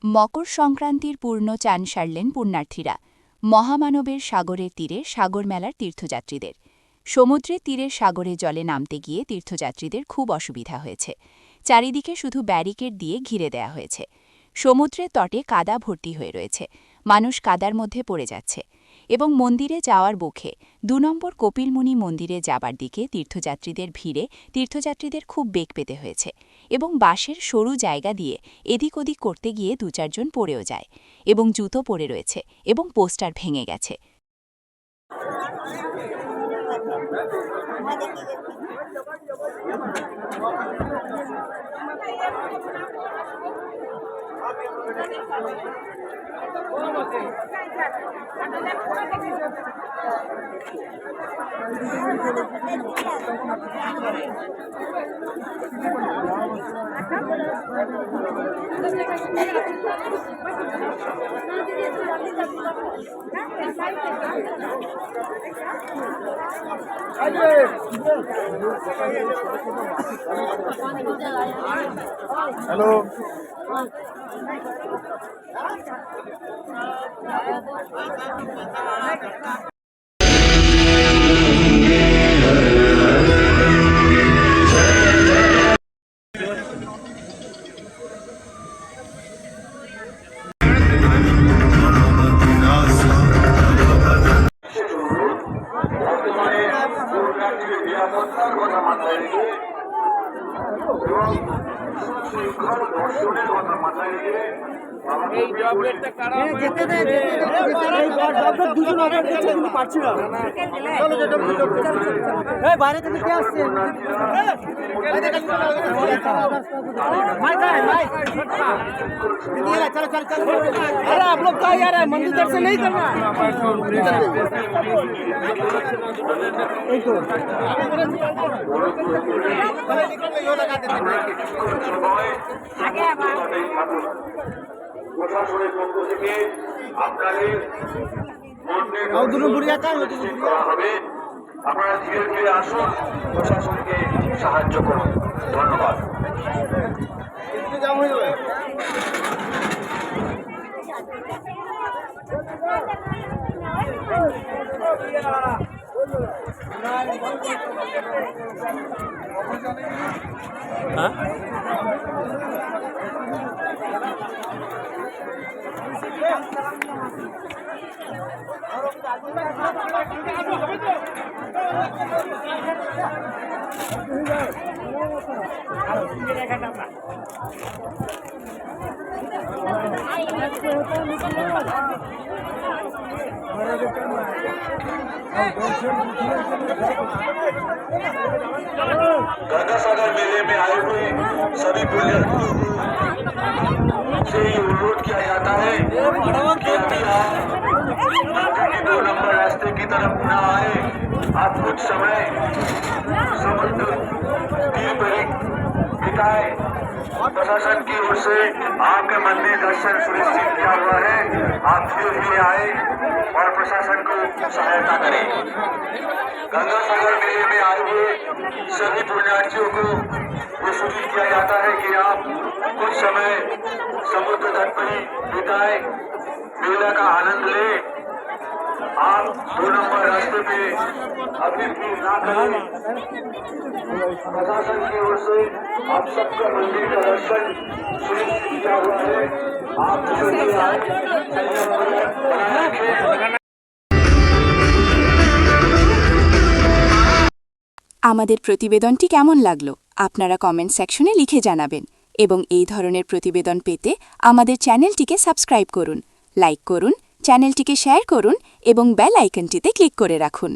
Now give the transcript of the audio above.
মকর সংক্রান্তির পূর্ণ চান সারলেন পুণ্যার্থীরা। মহামানবের সাগরের তীরে সাগর মেলার তীর্থযাত্রীদের। সমুদ্রের তীরের সাগরে জলে নামতে গিয়ে তীর্থযাত্রীদের খুব অসুবিধা হয়েছে। চারিদিকে শুধু ব্যারিকেড দিয়ে ঘিরে দেয়া হয়েছে। সমুদ্রের তটে কাদা ভর্তি হয়ে রয়েছে, মানুষ কাদার মধ্যে পড়ে যাচ্ছে। এবং মন্দিরে যাওয়ার মুখে ২ নম্বর কপিলমুনি মন্দিরে যাবার দিকে তীর্থযাত্রীদের ভিড়ে তীর্থযাত্রীদের খুব বেগ পেতে হয়েছে এবং বাঁশের সরু জায়গা দিয়ে এদিক ওদিক করতে গিয়ে ২-৪ জন পড়েও যায় এবং জুতো পড়ে রয়েছে এবং পোস্টার ভেঙে গেছে। হ্যালো, নিরাপত্তার কথা মাথায় রেখে এবং সুশৃঙ্খল দর্শনের কথা মাথায় রেখে বাইরে থেকে কে আসছে? चलो चल चल अरे आप लोग क्या यार मंदिर दर्शन नहीं करना। প্রশাসনের পক্ষ থেকে আপনাদের করা হবে। আপনারা ধীরে ধীরে আসুন, প্রশাসনকে সাহায্য করুন। ধন্যবাদ। गंगासागर मेले में आए हुए सभी पुण्यार्थियों को से ये अनुरोध किया जाता है कि अभी आप 2 नंबर रास्ते की तरफ न आए। आप कुछ समय समुद्र तीर पर बिताए। प्रशासन की ओर से आपके मंदिर दर्शन सुनिश्चित किया हुआ है। आप धीरे धीरे आए और प्रशासन को सहायता करें। गंगासागर मेले में आए हुए सभी पुण्यार्थियों को ये सूचित किया जाता है कि आप कुछ समय समुद्र तट पर ही बिताए, मेला का आनंद लें। आप 2 नंबर रास्ते पे अभी भी ना करें। प्रशासन की ओर से आप सबका मंदिर का दर्शन सुनिश्चित किया हुआ है। आप जल्दी आए, बनाए रखें। আমাদের প্রতিবেদনটি কেমন লাগলো আপনারা কমেন্ট সেকশনে লিখে জানাবেন এবং এই ধরনের প্রতিবেদন পেতে আমাদের চ্যানেলটিকে সাবস্ক্রাইব করুন, লাইক করুন, চ্যানেলটিকে শেয়ার করুন এবং বেল আইকনটিতে ক্লিক করে রাখুন।